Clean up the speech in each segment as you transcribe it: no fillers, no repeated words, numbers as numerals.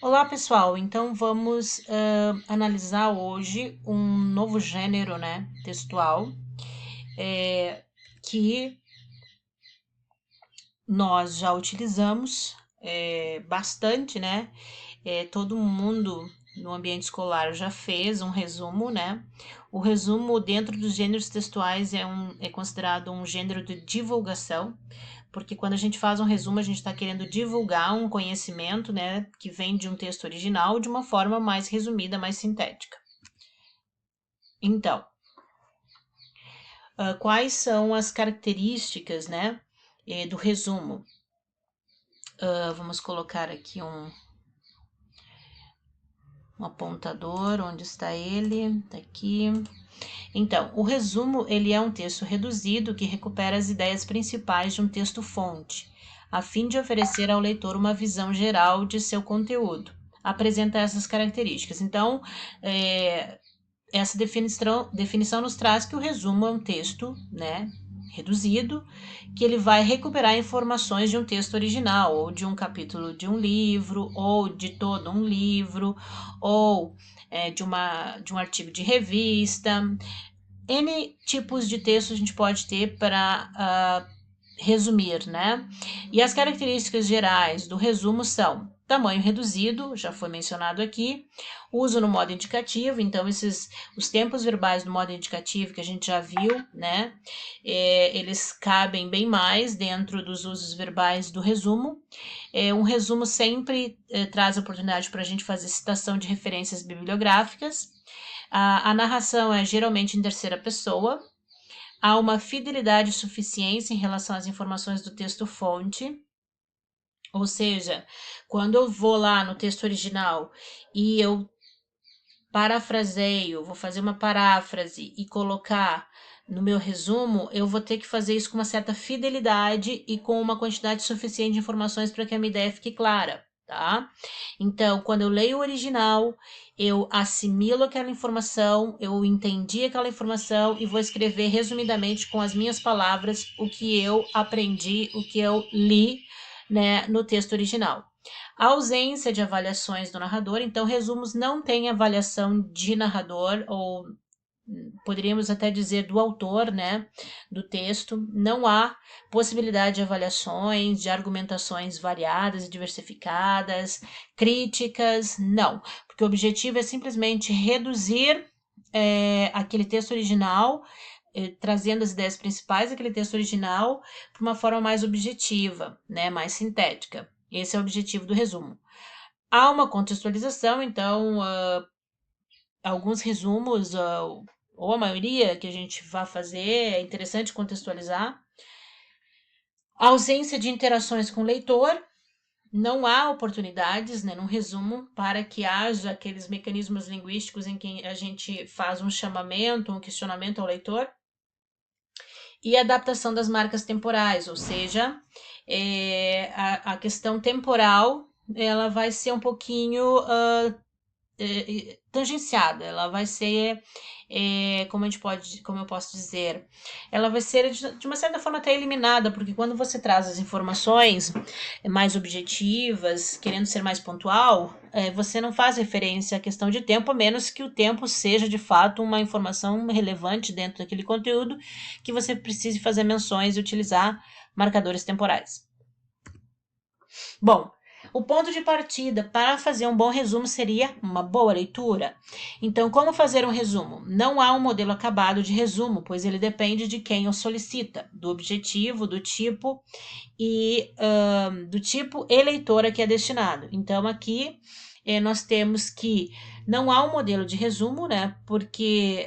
Olá, pessoal. Então vamos analisar hoje um novo gênero, né, textual, que nós já utilizamos bastante, né? Todo mundo no ambiente escolar já fez um resumo, né? O resumo dentro dos gêneros textuais é considerado um gênero de divulgação, porque quando a gente faz um resumo, a gente está querendo divulgar um conhecimento, né, que vem de um texto original de uma forma mais resumida, mais sintética. Então, quais são as características, né, do resumo? Vamos colocar aqui um apontador, onde está ele? Tá aqui. Então, o resumo ele é um texto reduzido que recupera as ideias principais de um texto-fonte, a fim de oferecer ao leitor uma visão geral de seu conteúdo. Apresenta essas características. Então, essa definição nos traz que o resumo é um texto, né, reduzido, que ele vai recuperar informações de um texto original, ou de um capítulo de um livro, ou de todo um livro, ou de um artigo de revista. N tipos de texto a gente pode ter para resumir, né? E as características gerais do resumo são tamanho reduzido, já foi mencionado aqui, uso no modo indicativo, então os tempos verbais do modo indicativo que a gente já viu, né? Eles cabem bem mais dentro dos usos verbais do resumo. Um resumo sempre traz oportunidade para a gente fazer citação de referências bibliográficas. A narração é geralmente em terceira pessoa. Há uma fidelidade e suficiência em relação às informações do texto-fonte, ou seja, quando eu vou lá no texto original e eu parafraseio, vou fazer uma paráfrase e colocar no meu resumo, eu vou ter que fazer isso com uma certa fidelidade e com uma quantidade suficiente de informações para que a minha ideia fique clara, tá? Então, quando eu leio o original, eu assimilo aquela informação, eu entendi aquela informação e vou escrever resumidamente com as minhas palavras o que eu aprendi, o que eu li, né, no texto original. A ausência de avaliações do narrador, então resumos não têm avaliação de narrador ou poderíamos até dizer do autor, né, do texto. Não há possibilidade de avaliações, de argumentações variadas e diversificadas, críticas, não, porque o objetivo é simplesmente reduzir aquele texto original, trazendo as ideias principais daquele texto original para uma forma mais objetiva, né, mais sintética. Esse é o objetivo do resumo. Há uma contextualização, então, alguns resumos, ou a maioria que a gente vai fazer, é interessante contextualizar. A ausência de interações com o leitor, não há oportunidades, né, num resumo, para que haja aqueles mecanismos linguísticos em que a gente faz um chamamento, um questionamento ao leitor. E a adaptação das marcas temporais, ou seja, a questão temporal ela vai ser um pouquinho tangenciada, ela vai ser, como eu posso dizer, ela vai ser de uma certa forma até eliminada, porque quando você traz as informações mais objetivas, querendo ser mais pontual, você não faz referência à questão de tempo, a menos que o tempo seja de fato uma informação relevante dentro daquele conteúdo que você precise fazer menções e utilizar marcadores temporais. Bom, o ponto de partida para fazer um bom resumo seria uma boa leitura. Então, como fazer um resumo? Não há um modelo acabado de resumo, pois ele depende de quem o solicita, do objetivo, do tipo e leitor a que é destinado. Então, aqui nós temos que não há um modelo de resumo, né? Porque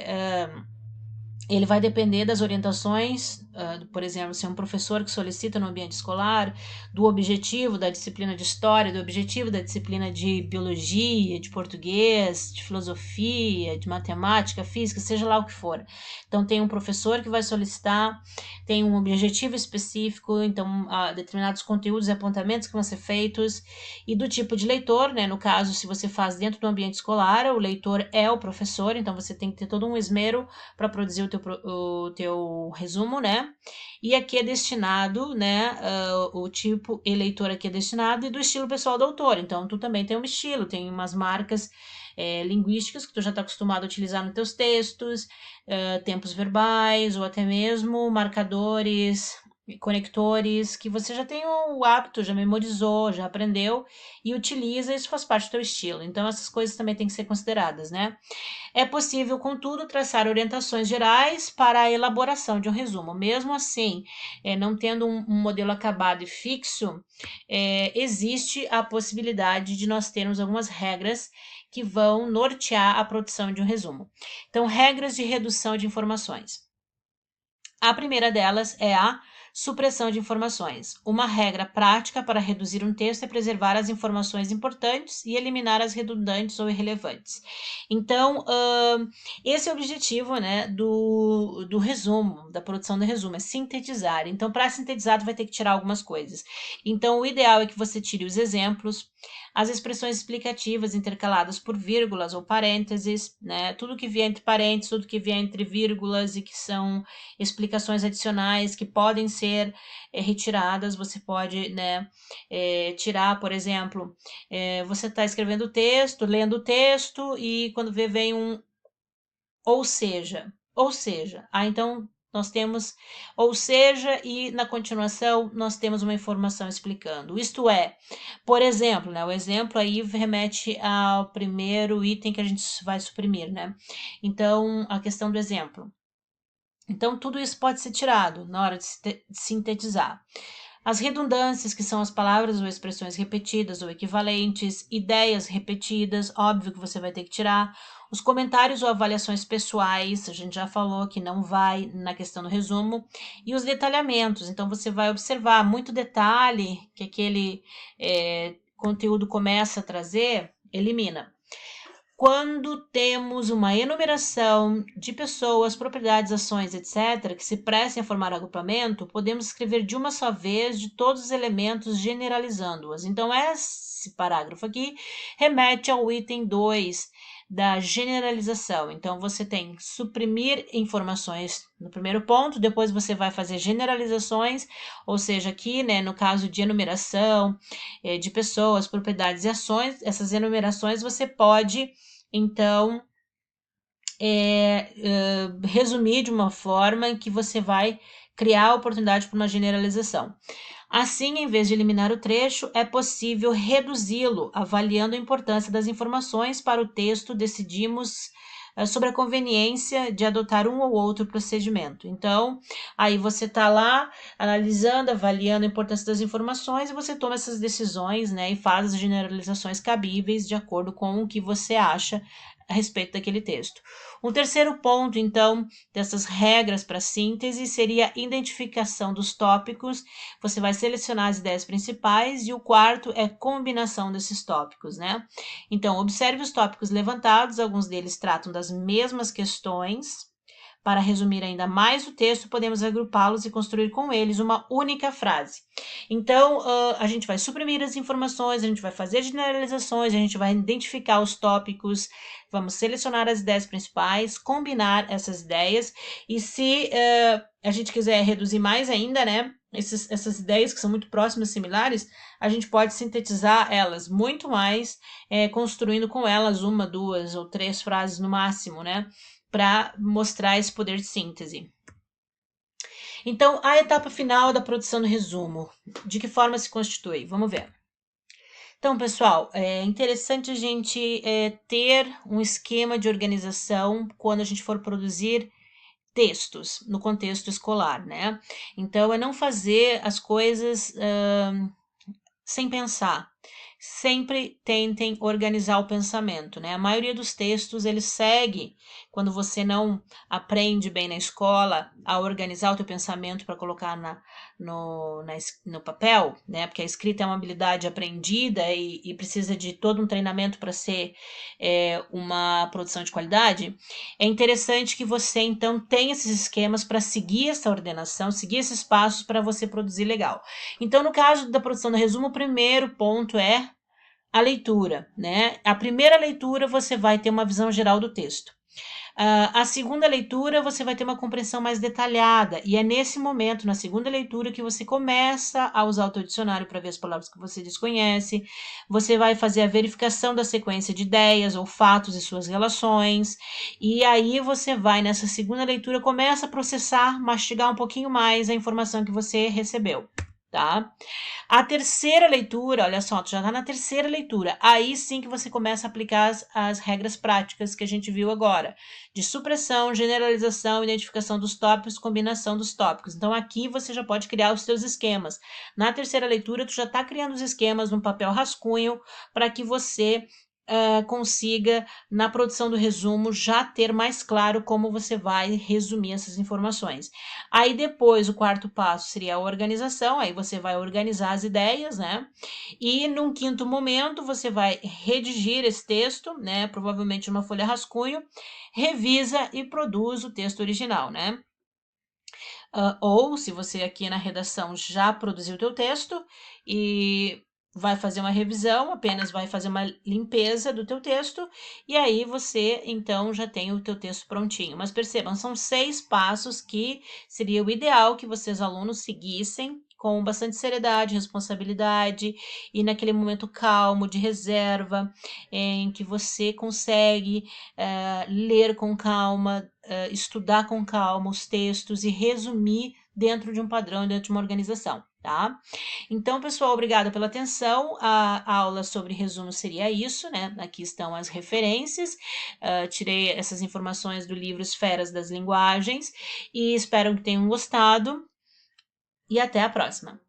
ele vai depender das orientações, por exemplo, se é um professor que solicita no ambiente escolar, do objetivo da disciplina de história, do objetivo da disciplina de biologia, de português, de filosofia, de matemática, física, seja lá o que for. Então, tem um professor que vai solicitar, tem um objetivo específico, então, determinados conteúdos e apontamentos que vão ser feitos, e do tipo de leitor, né? No caso, se você faz dentro do ambiente escolar, o leitor é o professor, então você tem que ter todo um esmero para produzir o teu resumo, né? né? E aqui é destinado, né? O tipo eleitor aqui é destinado e do estilo pessoal do autor. Então, tu também tem um estilo, tem umas marcas linguísticas que tu já está acostumado a utilizar nos teus textos, tempos verbais ou até mesmo marcadores, conectores, que você já tem o hábito, já memorizou, já aprendeu e utiliza, isso faz parte do teu estilo. Então, essas coisas também têm que ser consideradas, né? É possível, contudo, traçar orientações gerais para a elaboração de um resumo. Mesmo assim, não tendo um modelo acabado e fixo, existe a possibilidade de nós termos algumas regras que vão nortear a produção de um resumo. Então, regras de redução de informações. A primeira delas é a supressão de informações. Uma regra prática para reduzir um texto é preservar as informações importantes e eliminar as redundantes ou irrelevantes. Então, esse é o objetivo, né, do resumo, da produção do resumo, é sintetizar. Então, para sintetizar, tu vai ter que tirar algumas coisas. Então, o ideal é que você tire os exemplos, as expressões explicativas intercaladas por vírgulas ou parênteses, né? Tudo que vier entre parênteses, tudo que vier entre vírgulas e que são explicações adicionais que podem ser retiradas, você pode, né, tirar, por exemplo, você está escrevendo o texto, lendo o texto e quando vem um ou seja, então nós temos ou seja e na continuação nós temos uma informação explicando. Isto é, por exemplo, né, o exemplo aí remete ao primeiro item que a gente vai suprimir, né? Então, a questão do exemplo. Então, tudo isso pode ser tirado na hora de sintetizar. As redundâncias, que são as palavras ou expressões repetidas ou equivalentes, ideias repetidas, óbvio que você vai ter que tirar. Os comentários ou avaliações pessoais, a gente já falou que não vai na questão do resumo. E os detalhamentos, então você vai observar muito detalhe que aquele conteúdo começa a trazer, elimina. Quando temos uma enumeração de pessoas, propriedades, ações, etc., que se prestem a formar agrupamento, podemos escrever de uma só vez de todos os elementos, generalizando-as. Então, esse parágrafo aqui remete ao item 2 da generalização. Então, você tem suprimir informações no primeiro ponto, depois você vai fazer generalizações, ou seja, aqui, né, no caso de enumeração de pessoas, propriedades e ações, essas enumerações você pode então resumir de uma forma em que você vai criar a oportunidade para uma generalização. Assim, em vez de eliminar o trecho, é possível reduzi-lo, avaliando a importância das informações para o texto, decidimos sobre a conveniência de adotar um ou outro procedimento. Então, aí você está lá analisando, avaliando a importância das informações e você toma essas decisões, né, e faz as generalizações cabíveis de acordo com o que você acha a respeito daquele texto. Um terceiro ponto, então, dessas regras para síntese seria a identificação dos tópicos. Você vai selecionar as ideias principais e o quarto é combinação desses tópicos, né? Então, observe os tópicos levantados, alguns deles tratam das mesmas questões. Para resumir ainda mais o texto, podemos agrupá-los e construir com eles uma única frase. Então, a gente vai suprimir as informações, a gente vai fazer generalizações, a gente vai identificar os tópicos, vamos selecionar as ideias principais, combinar essas ideias, e se a gente quiser reduzir mais ainda, né, essas ideias que são muito próximas, similares, a gente pode sintetizar elas muito mais, construindo com elas uma, duas ou três frases no máximo, né, para mostrar esse poder de síntese. Então, a etapa final da produção do resumo, de que forma se constitui? Vamos ver. Então, pessoal, é interessante a gente ter um esquema de organização quando a gente for produzir textos no contexto escolar, né? Então, é não fazer as coisas sem pensar. Sempre tentem organizar o pensamento, né? A maioria dos textos, ele segue, quando você não aprende bem na escola a organizar o teu pensamento para colocar no papel, né? Porque a escrita é uma habilidade aprendida e precisa de todo um treinamento para ser uma produção de qualidade. É interessante que você, então, tenha esses esquemas para seguir essa ordenação, seguir esses passos para você produzir legal. Então, no caso da produção do resumo, o primeiro ponto é a leitura, né? A primeira leitura você vai ter uma visão geral do texto. A segunda leitura você vai ter uma compreensão mais detalhada, e é nesse momento, na segunda leitura, que você começa a usar o teu dicionário para ver as palavras que você desconhece, você vai fazer a verificação da sequência de ideias ou fatos e suas relações, e aí você vai, nessa segunda leitura, começa a processar, mastigar um pouquinho mais a informação que você recebeu, tá? A terceira leitura, olha só, tu já está na terceira leitura, aí sim que você começa a aplicar as regras práticas que a gente viu agora, de supressão, generalização, identificação dos tópicos, combinação dos tópicos. Então aqui você já pode criar os seus esquemas. Na terceira leitura, tu já está criando os esquemas num papel rascunho para que você consiga, na produção do resumo, já ter mais claro como você vai resumir essas informações. Aí depois, o quarto passo seria a organização, aí você vai organizar as ideias, né? E num quinto momento, você vai redigir esse texto, né? Provavelmente uma folha rascunho, revisa e produz o texto original, né? Ou, se você aqui na redação já produziu o teu texto e vai fazer uma revisão, apenas vai fazer uma limpeza do teu texto, e aí você, então, já tem o teu texto prontinho. Mas percebam, são 6 passos que seria o ideal que vocês, alunos, seguissem com bastante seriedade, responsabilidade, e naquele momento calmo, de reserva, em que você consegue ler com calma, estudar com calma os textos e resumir dentro de um padrão, dentro de uma organização, tá? Então, pessoal, obrigada pela atenção. A aula sobre resumo seria isso, né? Aqui estão as referências. Tirei essas informações do livro Esferas das Linguagens e espero que tenham gostado. E até a próxima!